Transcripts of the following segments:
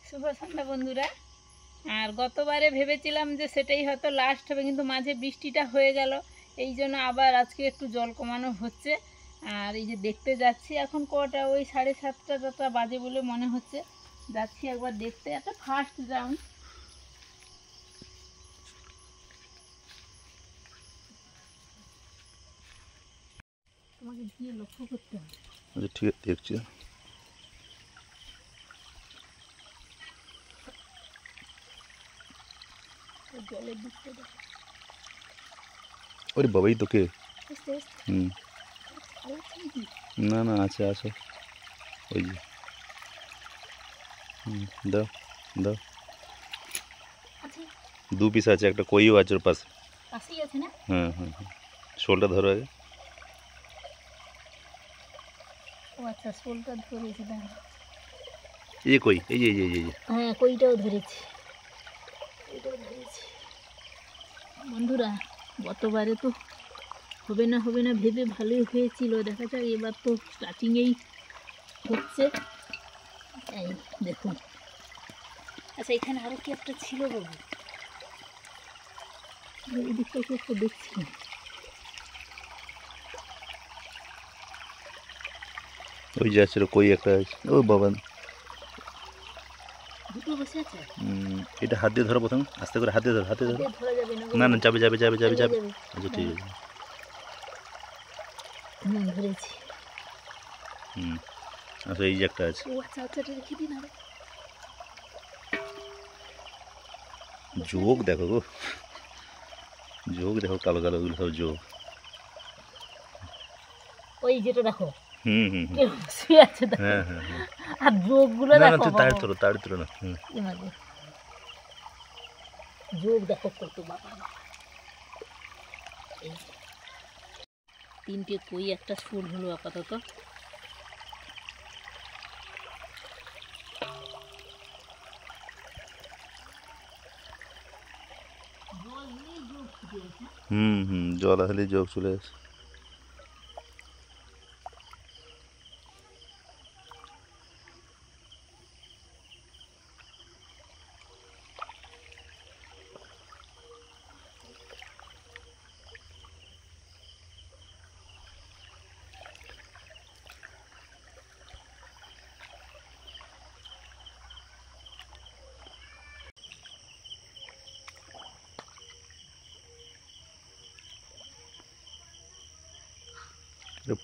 শুভ সন্ধ্যা বন্ধুরা। আর গতবারে ভেবেছিলাম যে সেটাই হয়তো লাস্ট হবে, কিন্তু মাঝে বৃষ্টিটা হয়ে গেল, এই জন্য আবার আজকে একটু জল কমানো হচ্ছে। আর এই যে দেখতে যাচ্ছি, এখন কটা ওই 7:30 বাজে বলে মনে হচ্ছে। যাচ্ছি একবার দেখতে, একটা ফার্স্ট রাউন্ড। তোমাকে গিয়ে লক্ষ্য করতে হবে। আচ্ছা ঠিক আছে, দেখছি। জলের দিকটা দেখো। ওরে বাবাই তোকে। আস্তে আস্তে। হুম, চালাচ্ছে নাকি? না না, আছে আছে, ওই যে। দাও দাও, আচ্ছা, 2 পিস আছে, একটা কইও আছে ওর পাশে। পাশেই আছে না? হ্যাঁ হ্যাঁ হ্যাঁ, শোলটা ধরো আগে। ও আচ্ছা, শোলটা ধরেছি। দাঁড়া, এই যে কই, এই যে এই যে এই যে। হ্যাঁ কইটাও ধরেছি, কইটাও ধরেছি। বন্ধুরা, গতবারে তো হবে না হবে না ভেবে ভালোই হয়েছিল, দেখা যাক এবার তো স্টার্টিংয়েই হচ্ছে। এই দেখুন। আচ্ছা, এখানে আরও কি একটা ছিল বাবু, এই দিকটা কি একটা দেখছি। ওই যে আছে কই একটা আছে। ও বাবা, দুটো বসে আছে। এটা হাত দিয়ে ধরো প্রথমে, আস্তে করে হাত দিয়ে ধরো, হাতে ধরো। ধরা যাবে না? না না, যাবে যাবে যাবে যাবে যাবে। যাবে। আচ্ছা ঠিক আছে। ধরেছি। আচ্ছা এই যে একটা আছে। ও আচ্ছা আচ্ছা, এটা রেখে দিন। আরো যোগ দেখো গো, যোগ দেখো, কালো কালো ওগুলো সব যোগ। ওই যেটা দেখো, হুম হুম হুম, শুয়ে আছে দেখো। হ্যাঁ হ্যাঁ হ্যাঁ। আর যোগগুলো না না, দেখো তুই তাড়ি তোলো, তাড়ি তোলো না। যোগ দেখো কত বাবা। এই 3টে কই, একটা শোল হলো আপাতত। হুম হুম, জল আসলে যোগ চলে আসে।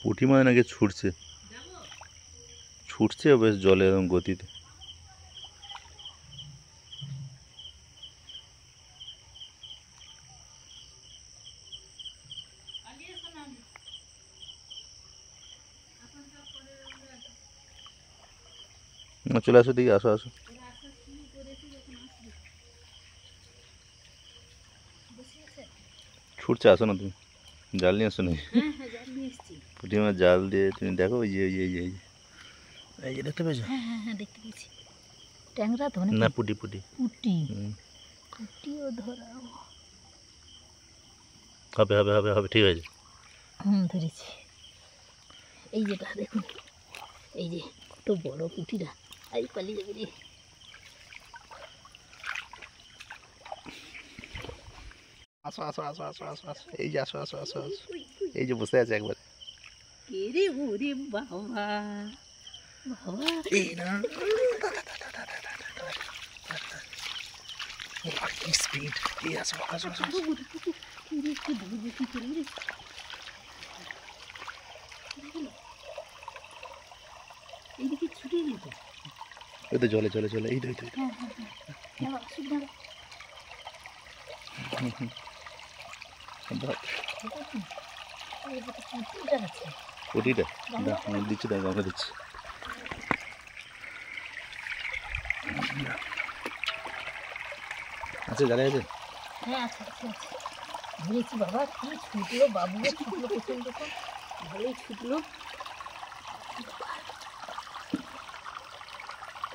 পুঁটি মাছ নাকি ছুটছে, ছুটছে বেশ জলে এরকম গতিতে। চলে আসো দিকে, আসো আসো। ছুটছে, আসো না তুমি, জাল নিয়ে আসো নাকি? পুঁটি মাছ জাল দিয়ে তুমি দেখো, ওই যে ওই যে এই যে এই যে দেখতে পেয়েছো? হ্যাঁ হ্যাঁ হ্যাঁ, দেখতে পেয়েছি। ট্যাংরা তো না, পুঁটি পুঁটি। পুঁটি, পুঁটিও ধরাও। হবে হবে হবে হবে, ঠিক আছে। ধরেছি। এই যেটা দেখুন, এই যে কত বড় পুঁটিটা, এই পালিয়ে যাবে রে। আসো আসো আসো আসো আসো আসো, এই যে আসো আসো আসো আসো, এই যে বসে আছে একবার। কে রে? ওরে বাবা বাবা, এই না, কি স্পিড! এই আসো আসো আসো আসো। এইদিকে ছুটে গেল তো। ওই তো জলে জলে জলে, এই তো এই তো। হ্যাঁ হ্যাঁ হ্যাঁ, আসুক দাঁড়া। পুঁটিটা আছে। পুঁটিটা দিচ্ছি, তাই গামলা দিচ্ছি। আচ্ছা, জালে আছে। হ্যাঁ আচ্ছা আচ্ছা আচ্ছা, ধরেছি বাবা। কি ছুটলো বাবুও, ছুটলো প্রথম প্রথম, ভালোই ছুটলো।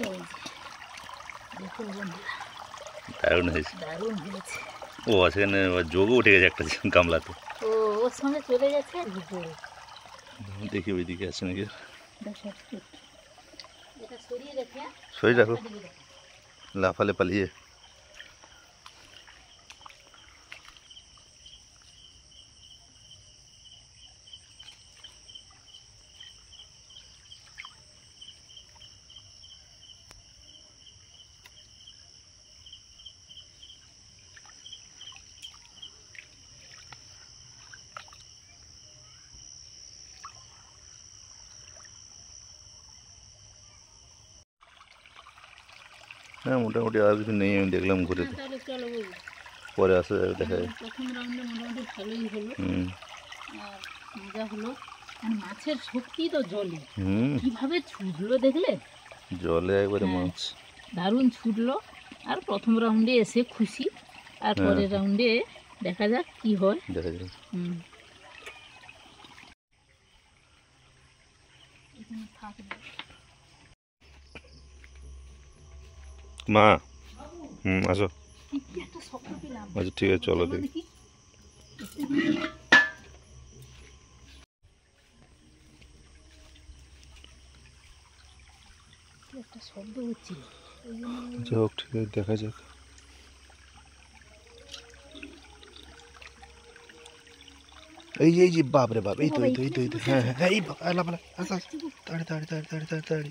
এই যে দেখুন বন্ধুরা, দারুণ হয়েছে। দারুণ হয়েছে। ও সেখানে যোগও উঠে গেছে একটা গামলাতে। ও ওর সঙ্গে চলে গেছে ভিতরে। দেখি ওইদিকে আছে নাকি। এটা সরিয়ে রেখে সরিয়ে রাখো। লাফালে পালিয়ে। হ্যাঁ মোটামুটি আর কিছু নেই, আমি দেখলাম ঘুরে। হ্যাঁ, তাহলে চলো বাবু। পরে আসা যাবে, দেখা যাবে। প্রথম রাউন্ডে মোটামুটি ভালোই হলো, হুম আর মজা হলো। আর মাছের শক্তি তো জলে, হুম, কিভাবে ছুটলো দেখলে? জলে একবারে হ্যাঁ। মাছ। দারুণ ছুটলো। আর প্রথম রাউন্ডে এসে খুশি, আর হ্যাঁ। পরের রাউন্ডে দেখা যাক কি হয়। দেখা যাবে। হুম। এখানে থাকবে। মা, আসো। কি একটা শব্দ পেলাম। আচ্ছা ঠিক আছে, চলো দেখি। দেখি। কি একটা শব্দ হচ্ছিল, ওই জন্য আচ্ছা হোক, ঠিক আছে, দেখা যাক। এই যে বাপ রে বাপ, এই তো হ্যাঁ হ্যাঁ হ্যাঁ, এই বাপ, আলা পালা, আচ্ছা তাড়ি তাড়ি তাড়ি তাড়ি তাড়ি তাড়ি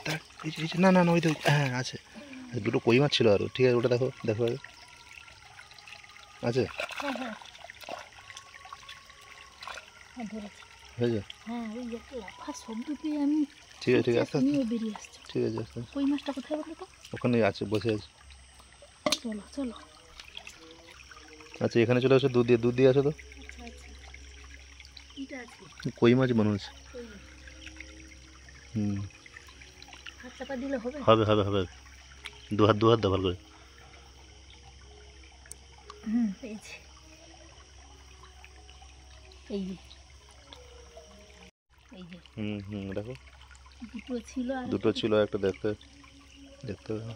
তাড়ি, এই যে, না না না, ওই তো, হ্যাঁ আছে। আচ্ছা, দুটো কই মাছ ছিল আরো, ঠিক আছে, ওটা দেখো দেখো আগে। আছে, হ্যাঁ হ্যাঁ হ্যাঁ, ধরেছি। হয়েছে, হ্যাঁ, ওই একটা লাফার শব্দ পেয়ে আমি ঠিক আছে, ঠিক আছে, আস্তে আস্তে, তুমিও বেরিয়ে আসছো। ঠিক আছে, আস্তে আস্তে। কই মাছটা কোথায় বলো তো? ওখানে আছে, বসে আছে। চলো চলো। আচ্ছা এখানে চলে আসো, দুধ দিয়ে আসো তো। আচ্ছা আচ্ছা, এটা আছে কই মাছ মনে হচ্ছে। কই মাছ। হুম, হাত চাপা দিলে হবে? হবে হবে হবে, দু হাত দাও ভালো করে। হুম, পেয়েছি। এই যে, এই যে দেখো, দুটো ছিল, আর দুটো ছিল, একটা দেখতে দেখতে হবে।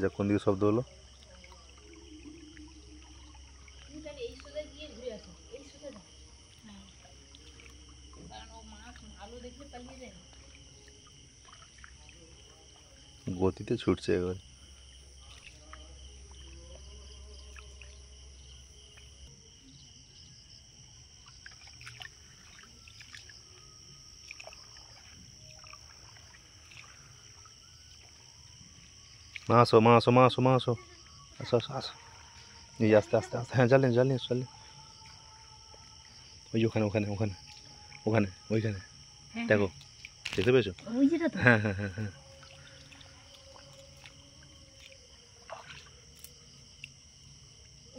যা, কোন দিকে শব্দ হলো? এই সোজা গিয়ে ঘুরে আসো, এই সোজা যাও। হ্যাঁ, কারণ ও মাছ ভালো দেখে পালিয়ে যায় না। গতিতে ছুটছে একবার। আসো আসো, আসো আসো। এই যে, আস্তে আস্তে আস্তে, হ্যাঁ, জাল নিয়ে। ওই যে ওখানে ওখানে ওখানে ওখানে ওইখানে, হ্যাঁ, দেখো, দেখতে পেয়েছো? ওই যেটা তো। হ্যাঁ হ্যাঁ হ্যাঁ হ্যাঁ।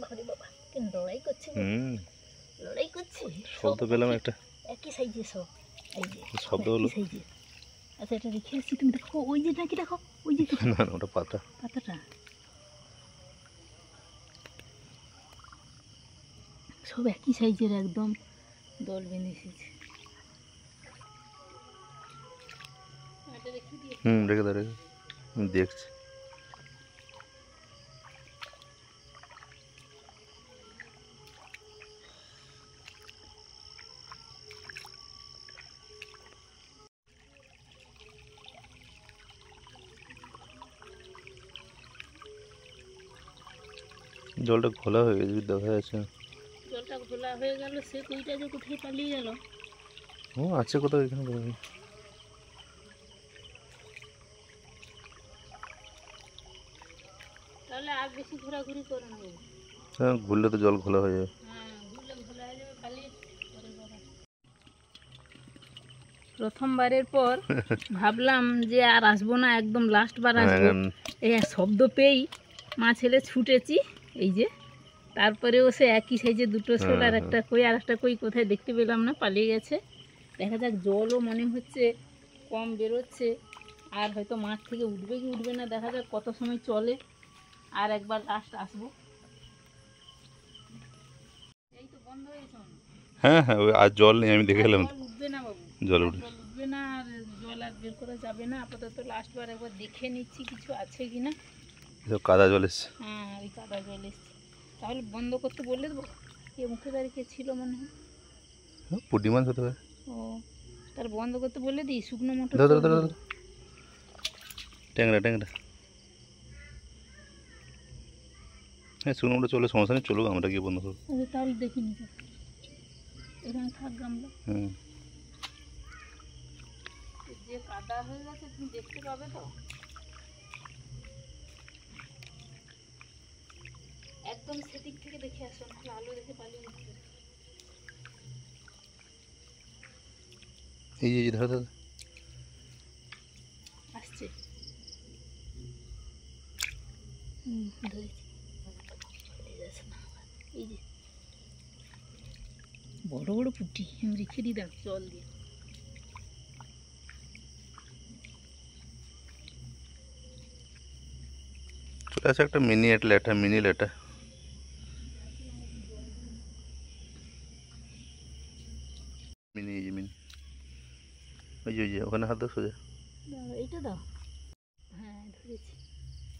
বাবারে বাবা, কি লড়াই করছে গো, লড়াই করছে। শব্দ পেলাম একটা, একই সাইজে সব। এই যে শব্দ হলো। সাইজে। আচ্ছা, এটা রেখে আসছি, তুমি দেখো ওই যে নাকি, দেখো ওই যে না না, ওটা পাতা। পাতাটা। সব একই সাইজের, একদম দল বেঁধে এসেছে। রেখে দাও আমি দেখছি। জলটা ঘোলা হয়ে গেছে, দেখা যাচ্ছে। জলটা ঘোলা হয়ে গেল, সে কইটা যে কোথায় পালিয়ে গেল। ও আছে কোথাও এখানে। তাহলে আর বেশি ঘোরাঘুরি করে না। হ্যাঁ, ঘুরলে তো জল ঘোলা হয়ে যাবে। হ্যাঁ, ঘুরলে ঘোলা হয়ে যাবে, পালিয়ে প্রথমবারের পর ভাবলাম যে আর আসবো না, একদম লাস্ট বার আসবো। এই শব্দ পেয়েই মা ছেলে ছুটেছি, এই যে। তারপরেও সে একই সাইজে দুটো শোল, আর একটা কই, আর একটা কই কোথায় দেখতে পেলাম না, পালিয়ে গেছে। দেখা যাক, জলও মনে হচ্ছে কম বেরোচ্ছে, আর হয়তো মাঠ থেকে উঠবে কি উঠবে না, দেখা যাক কত সময় চলে। আর একবার লাস্ট আসবো। এই তো বন্ধ হয়েছে। হ্যাঁ হ্যাঁ, আর জল নেই, আমি দেখে এলাম। জল উঠবে না বাবু, জল উঠবে। জল উঠবে উঠবে না আর জল আর বের করা যাবে না, আপাতত লাস্টবার একবার দেখে নিচ্ছি কিছু আছে কি না। কাদা জল এসছে। হ্যাঁ ওই কাদা জল এসছে, তাহলে বন্ধ করতে বলে দেবো। কে মুখে দাঁড়িয়ে কে ছিল মনে হয়, পুঁটি মাছ হতে পারে। ও তার বন্ধ করতে বলে দিই, শুকনো মোটর দাও দাও চলবে। দাও দাও। ট্যাংরা ট্যাংরা, হ্যাঁ শুকনো মোটর চলে, সমস্যা নেই, চলুক, আমরা গিয়ে বন্ধ করবো। আচ্ছা, তাহলে দেখি নি এখানে থাকবে আমরা। হুম, যে কাদা হয়ে গেছে তুমি দেখতে পাবে তো, একদম সেদিক থেকে দেখে আসো, নাহলে আলো দেখে পালিয়ে যেতে পারে। এই যে ধরো ধরো। আসছে, ধরেছি। পালিয়ে যাচ্ছে না আবার। এই যে বড় বড় পুঁটি, আমি রেখে দিলাম জল দিয়ে। চলে আসে একটা মিনি লেটা, মিনি লেটা। মিনি, এই যে মিনি, ওই যে ওখানে হাত দাও সোজা। এইটা দাও, হ্যাঁ ধরেছি।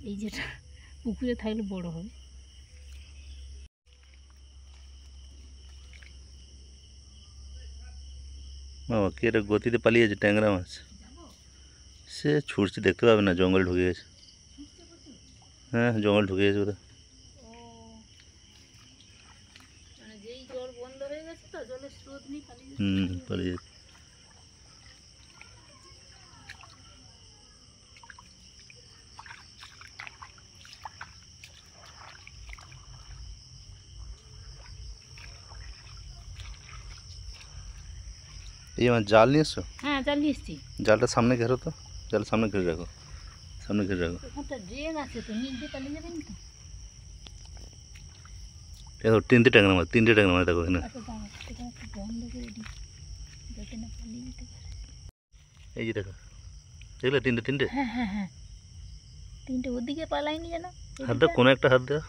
এই যেটা পুকুরে থাকলে বড় হবে। বাবা কি এটা গতিতে পালিয়েছে ট্যাংরা মাছ। সে ছুটছে, দেখতে পাবে না, জঙ্গল ঢুকে গেছে। হ্যাঁ জঙ্গল ঢুকে গেছে ওটা। মানে যেই জল বন্ধ হয়ে গেছে তো, জলের স্রোত নেই, পালিয়ে পালিয়ে গেছে। এই আমার জাল নিয়ে এসছো? হ্যাঁ চালিয়ে এসছি। জালটা সামনে ঘেরো তো, জালটা সামনে ঘিরে রাখো, সামনে ঘিরে রাখো। ওখানটা ড্রেন আছে তো, নিচ দিয়ে পালিয়ে যাবেন তো। দেখো তিনটে ট্যাংরা মাছ, তিনটে ট্যাংরা মাছ দেখো এখানে। আচ্ছা দাঁড়া, এটা একটু বন্ধ করে দিই যাতে না পালিয়ে যেতে পারে। এই যে দেখো, দেখলে তিনটে তিনটে। হ্যাঁ হ্যাঁ হ্যাঁ, তিনটে ওদিকে পালাইনি যেন। হাত দাও, কোনো একটা হাত দাও।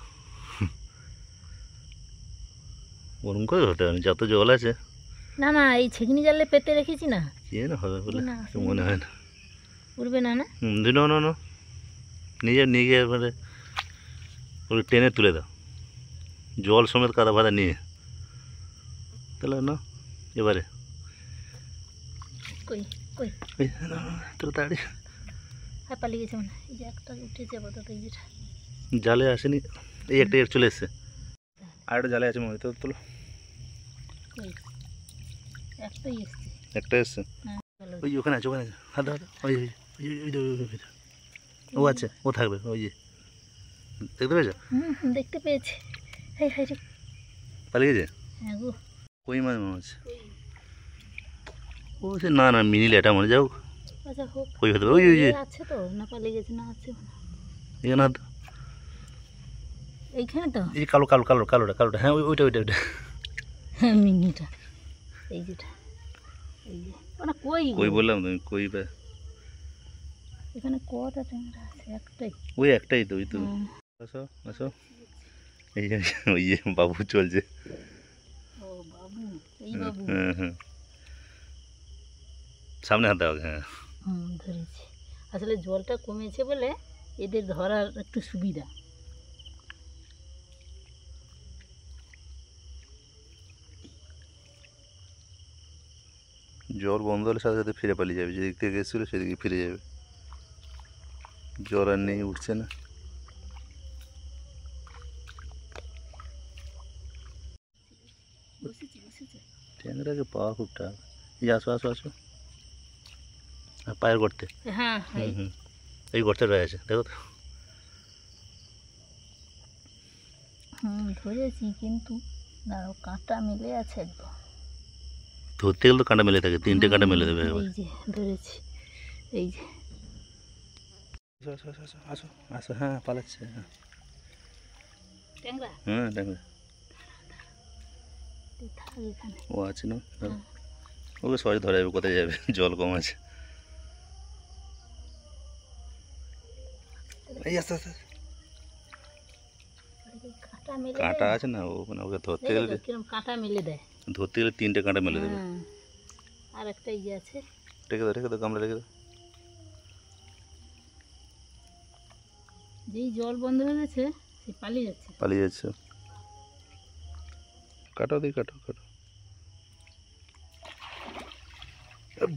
ওরম করে ধরতে পারেনি, যত জল আছে। না না, এই ছেকনি জালে পেতে রেখেছি না, কে না হবে বলে না, মনে হয় না। উঠবে না না। না না না, নিয়ে নিয়ে গিয়ে এবারে ওই টেনে তুলে দাও, জল সমেত কাদা ফাদা নিয়ে, তাহলে না এবারে। কই কই, এই না, তোর তাড়ি হ্যাঁ পালিয়ে গেছে মনে হয়। এই যে একটা উঠেছে আপাতত, এই যেটা জালে আসেনি, এই একটা এর চলে এসছে, আর একটা জালে আছে মনে হয়, তো তোলো। কই, একটাই এসছে। একটা এসছে, হ্যাঁ ভালো। ওই যে ওখানে আছে, ওখানে আছে, হাত দাও, ওই ওই ওই ওই ওই, ও আছে, ও থাকবে, ওই যে দেখতে পেয়েছো? দেখতে পেয়েছি। হাই হাই রে, পালিয়ে গেছে। হ্যাঁ গো, কই মাছ মাছ, কই। ও সে না না মিনি লেটা মনে যাও, আচ্ছা হোক, কই হতে পারে, ওই ওই যে আছে তো, না পালিয়ে গেছে না, আছে মনে হয়। এখানে হাত দাও। এইখানে তো, এই যে কালো কালো কালো কালোটা কালোটা, হ্যাঁ ওইটা ওইটা ওইটা। হ্যাঁ মিনিটা, এই যেটা, এই যে মানে কই গো? কই বললাম তুমি, কই বা এখানে কটা ট্যাংরা আছে? একটাই। ওই একটাই তো, ওই তো। হ্যাঁ। আসো আসো, এই যে ওই যে বাবু চলছে। ও বাবু, এই বাবু। হ্যাঁ হ্যাঁ, সামনে হাত দাও, হ্যাঁ। ধরেছি। আসলে জলটা কমেছে বলে এদের ধরার একটু সুবিধা। জল বন্ধ হলে সাথে সাথে ফিরে পালিয়ে যাবে, যেদিক থেকে এসেছিলো সেদিকে ফিরে যাবে, জল আর নেই, উঠছে না। বসেছি বসেছি। ট্যাংরাকে পাওয়া খুব টাফ। এই আসো আসো আসো, পায়ের গর্তে। হ্যাঁ এই গর্তে রয়েছে দেখো তো। ধরেছি, কিন্তু দাঁড়াও, কাঁটা মেলে আছে একদম। ধরতে গেলে তো কাঁটা মেলে থাকে, তিনটে কাঁটা মেলে দেবে একবার। এই যে ধরেছি, এই যে। আসো আসো আসো আসো আসো, হ্যাঁ পালাচ্ছে, হ্যাঁ ট্যাংরা হ্যাঁ ট্যাংরা। থাক এখানে। ও আছে না, ওকে সহজে ধরা যাবে, কোথায় যাবে, জল কম আছে। এই আস্তে আস্তে, কাঁটা মেলে কাঁটা দেয়। আছে না, ও মানে ওকে ধরতে দেখো গেলে, তো কিরম কাঁটা মেলে দেয়। ধরতে গেলে তিনটে কাঁটা মেলে দেবে। আর একটা এই যে আছে, রেখে দাও গামলা রেখে দাও। যেই জল বন্ধ হয়ে গেছে সে পালিয়ে যাচ্ছে। কাটো দিই, কাটো।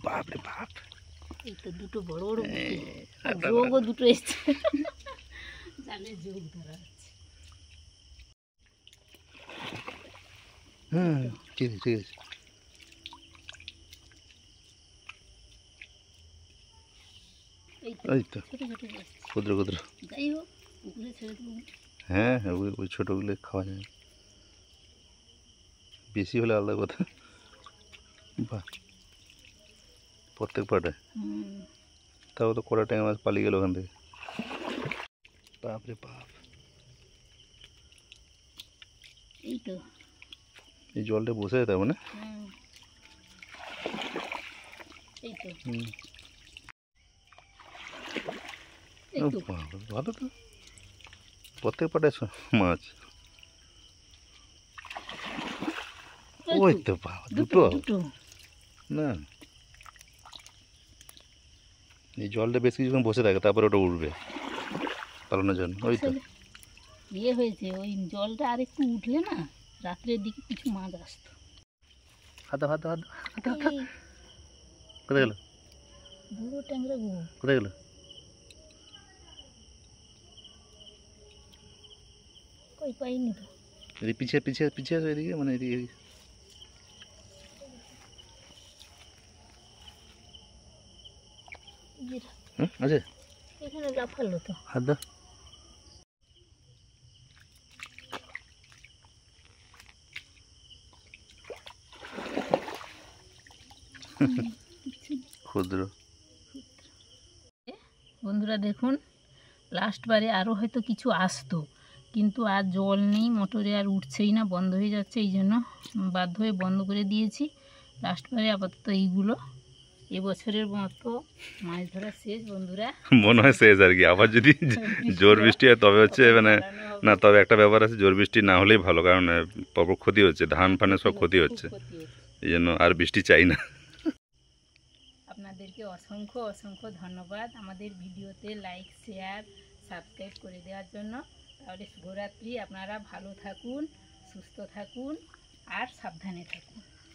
বাপ রে বাপ, এই তো দুটো বড় বড় পুঁটি। আর যোগও দুটো এসছে, জালে যোগ ধরা আছে। ঠিক আছে। এই তো ছোট ছোট এসছে। ক্ষুদ্র। যাই হোক, পুকুরে ছেড়ে দেবো। হ্যাঁ, ওই ছোটোগুলো খাওয়া যায়, বেশি হলে আলাদা কথা। বাহ, প্রত্যেক পাটে তাও তো কটা ট্যাংরা মাছ পালিয়ে গেল ওখান থেকে। বাপ রে বাপ, এই তো এই জলটা বসে যেতে হবে না? এই তো ভালো তো, প্রত্যেক পাটে মাছ। ওই তো বাবা, দুটো না, এই জলটা বেশ কিছুক্ষণ বসে থাকে, তারপরে ওটা উঠবে পালানোর জন্য। ওই তো ইয়ে হয়েছে, ওই জলটা আর একটু উঠলে না রাত্রের দিকে কিছু মাছ আসতো। হাত কোথায় গেল? বুড়ো ট্যাংরা কোথায় গেল? কই পাইনি তো। এদিকে পিছিয়ে আসো, এদিকে মানে এদিকে। আছে এখানে লাফালো তো। হাত দাও। ক্ষুদ্র। বন্ধুরা দেখুন, লাস্টবারে আরও হয়তো কিছু আসতো, কিন্তু আর জল নেই, মোটরে আর উঠছেই না, বন্ধ হয়ে যাচ্ছে। এই জন্য বাধ্য হয়ে বন্ধ করে দিয়েছি। লাস্টবারে আপাতত এইগুলো। এবছরের মতো মাছ ধরা শেষ বন্ধুরা, মনে হয় শেষ আর কি। আবার যদি জোর বৃষ্টি হয় তবে হচ্ছে মানে না, তবে একটা ব্যাপার আছে, জোর বৃষ্টি না হলেই ভালো, কারণ প্রবল ক্ষতি হচ্ছে, ধান ফানের সব ক্ষতি হচ্ছে। এই জন্য আর বৃষ্টি চাই না। আপনাদেরকে অসংখ্য ধন্যবাদ আমাদের ভিডিওতে লাইক, শেয়ার, সাবস্ক্রাইব করে দেওয়ার জন্য। তাহলে শুভরাত্রি। আপনারা ভালো থাকুন, সুস্থ থাকুন আর সাবধানে থাকুন।